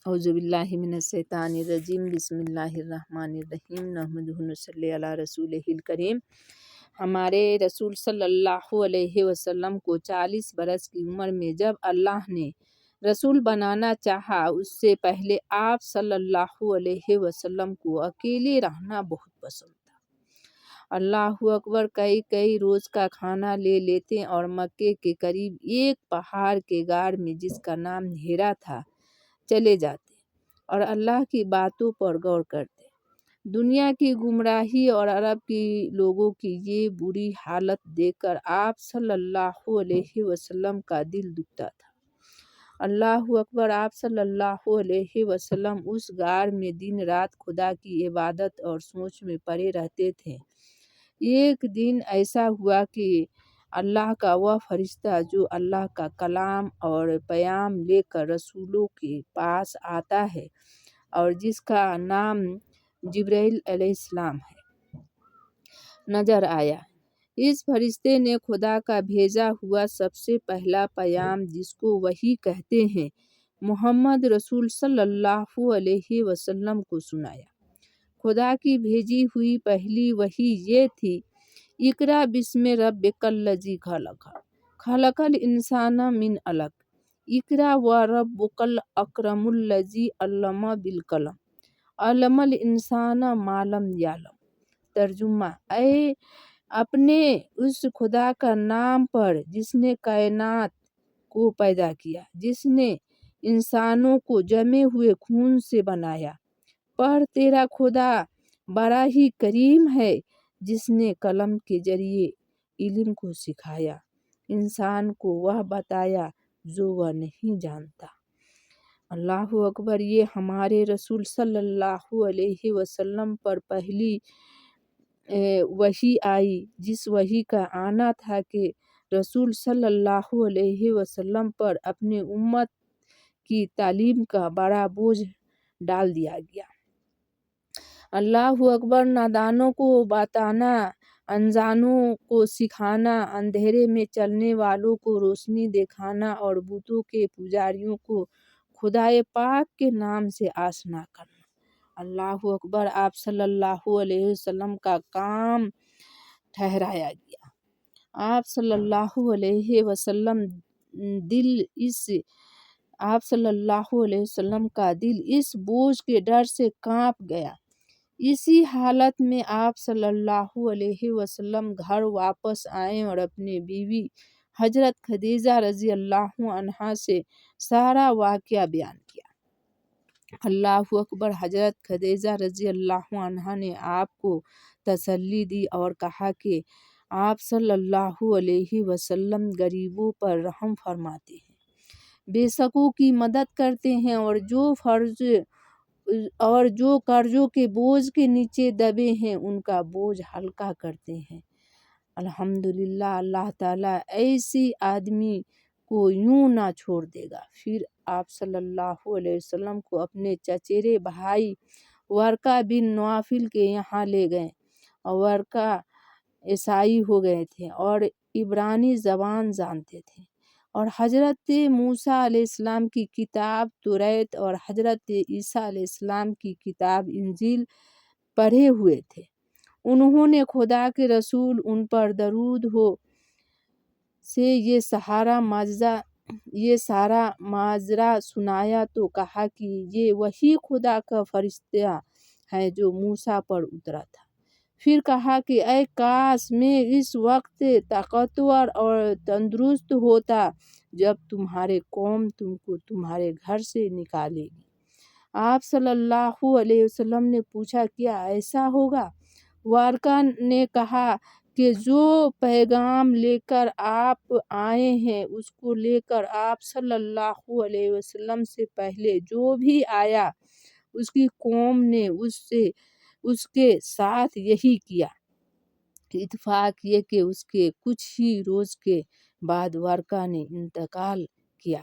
اعوذ باللہ من الشیطان الرجیم بسم اللہ الرحمن الرحیم نحمدہ ونصلی علی رسولہ الکریم۔ ہمارے رسول صلی اللہ علیہ وسلم کو 40 برس کی عمر میں جب اللہ نے رسول بنانا چاہا، اس سے پہلے آپ صلی اللہ علیہ وسلم کو اکیلے رہنا بہت پسند تھا۔ اللہ اکبر کئی روز کا کھانا لے لیتے اور مکے کے قریب ایک پہاڑ کے غار میں جس کا نام ہیرا تھا چلے جاتے اور اللہ کی باتوں پر غور کرتے۔ دنیا کی گمراہی اور عرب کی لوگوں کی یہ بری حالت دیکھ کر آپ صلی اللہ علیہ وسلم کا دل دکھتا تھا۔ اللہ اکبر، آپ صلی اللہ علیہ وسلم اس غار میں دن رات خدا کی عبادت اور سوچ میں پڑے رہتے تھے۔ ایک دن ایسا ہوا کہ اللہ کا وہ فرشتہ جو اللہ کا کلام اور پیام لے کر رسولوں کے پاس آتا ہے اور جس کا نام جبرائیل علیہ السلام ہے، نظر آیا۔ اس فرشتے نے خدا کا بھیجا ہوا سب سے پہلا پیام، جس کو وحی کہتے ہیں، محمد رسول صلی اللہ علیہ وسلم کو سنایا۔ خدا کی بھیجی ہوئی پہلی وحی یہ تھی، اقرأ بسم ربک الذی خلق، خلق الانسان من علق، اقرأ وربک الاکرم الذی علم بالقلم، علم الانسان ما لم یعلم۔ ترجمہ: اے اپنے اس خدا کا نام پڑھ جس نے کائنات کو پیدا کیا، جس نے انسانوں کو جمے ہوئے خون سے بنایا۔ پڑھ، تیرا خدا بڑا ہی کریم ہے جس نے قلم کے ذریعے علم کو سکھایا، انسان کو وہ بتایا جو وہ نہیں جانتا۔ اللہ اکبر، یہ ہمارے رسول صلی اللہ علیہ وسلم پر پہلی وحی آئی، جس وحی کا آنا تھا کہ رسول صلی اللہ علیہ وسلم پر اپنے امت کی تعلیم کا بڑا بوجھ ڈال دیا گیا۔ اللہ اکبر، نادانوں کو بتانا، انجانوں کو سکھانا، اندھیرے میں چلنے والوں کو روشنی دکھانا اور بتوں کے پجاریوں کو خدائے پاک کے نام سے آشنا کرنا۔ اللہ اکبر، آپ صلی اللہ علیہ وسلم کا کام ٹھہرایا گیا۔ آپ صلی اللہ علیہ وسلم کا دل اس بوجھ کے ڈر سے کانپ گیا۔ اسی حالت میں آپ صلی اللہ علیہ وسلم گھر واپس آئے اور اپنی بیوی حضرت خدیجہ رضی اللہ عنہا سے سارا واقعہ بیان کیا۔ اللہ اکبر، حضرت خدیجہ رضی اللہ عنہا نے آپ کو تسلی دی اور کہا کہ آپ صلی اللہ علیہ وسلم غریبوں پر رحم فرماتے ہیں، بے سکوں کی مدد کرتے ہیں اور جو قرضوں کے بوجھ کے نیچے دبے ہیں ان کا بوجھ ہلکا کرتے ہیں۔ الحمدللہ، اللہ تعالیٰ ایسی آدمی کو یوں نہ چھوڑ دے گا۔ پھر آپ صلی اللہ علیہ وسلم کو اپنے چچیرے بھائی ورقہ بن نوفل کے یہاں لے گئے۔ ورقہ عیسائی ہو گئے تھے اور عبرانی زبان جانتے تھے، اور حضرت موسیٰ علیہ السلام کی کتاب توریت اور حضرت عیسیٰ علیہ السلام کی کتاب انجیل پڑھے ہوئے تھے۔ انہوں نے خدا کے رسول ان پر درود ہو سے یہ سارا ماجرا سنایا تو کہا کہ یہ وہی خدا کا فرشتہ ہے جو موسیٰ پر اترا تھا۔ پھر کہا کہ اے کاش میں اس وقت طاقتور اور تندرست ہوتا جب تمہاری قوم تم کو تمہارے گھر سے نکالے گی۔ آپ صلی اللہ علیہ وسلم نے پوچھا، کیا ایسا ہوگا؟ ورقہ نے کہا کہ جو پیغام لے کر آپ آئے ہیں اس کو لے کر آپ صلی اللہ علیہ وسلم سے پہلے جو بھی آیا اس کی قوم نے اس کے ساتھ یہی کیا۔ اتفاق یہ کہ اس کے کچھ ہی روز کے بعد ورقہ نے انتقال کیا۔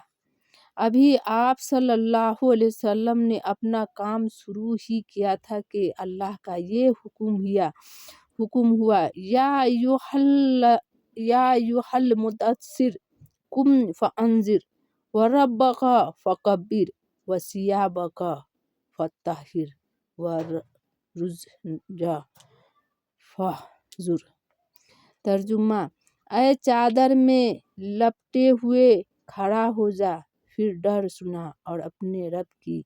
ابھی آپ صلی اللہ علیہ وسلم نے اپنا کام شروع ہی کیا تھا کہ اللہ کا یہ حکم ہوا، یا ایھا المدثر قم فانذر وربک فکبر وثیابک فطہر والرجز فاہجر۔ ترجمہ: اے چادر میں لپٹے ہوئے کھڑا ہو جا، پھر ڈر سنا اور اپنے رب کی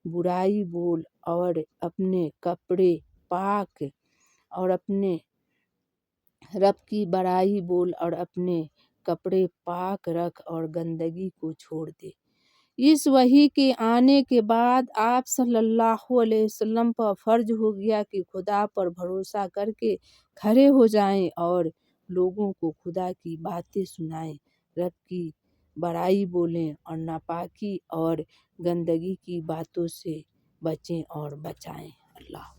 برائی بول اور اپنے کپڑے پاک رکھ اور گندگی کو چھوڑ دے۔ اس وحی کے آنے کے بعد آپ صلی اللہ علیہ وسلم پر فرض ہو گیا کہ خدا پر بھروسہ کر کے کھڑے ہو جائیں اور لوگوں کو خدا کی باتیں سنائیں، رب کی برائی بولیں اور ناپاکی اور گندگی کی باتوں سے بچیں اور بچائیں۔ اللہ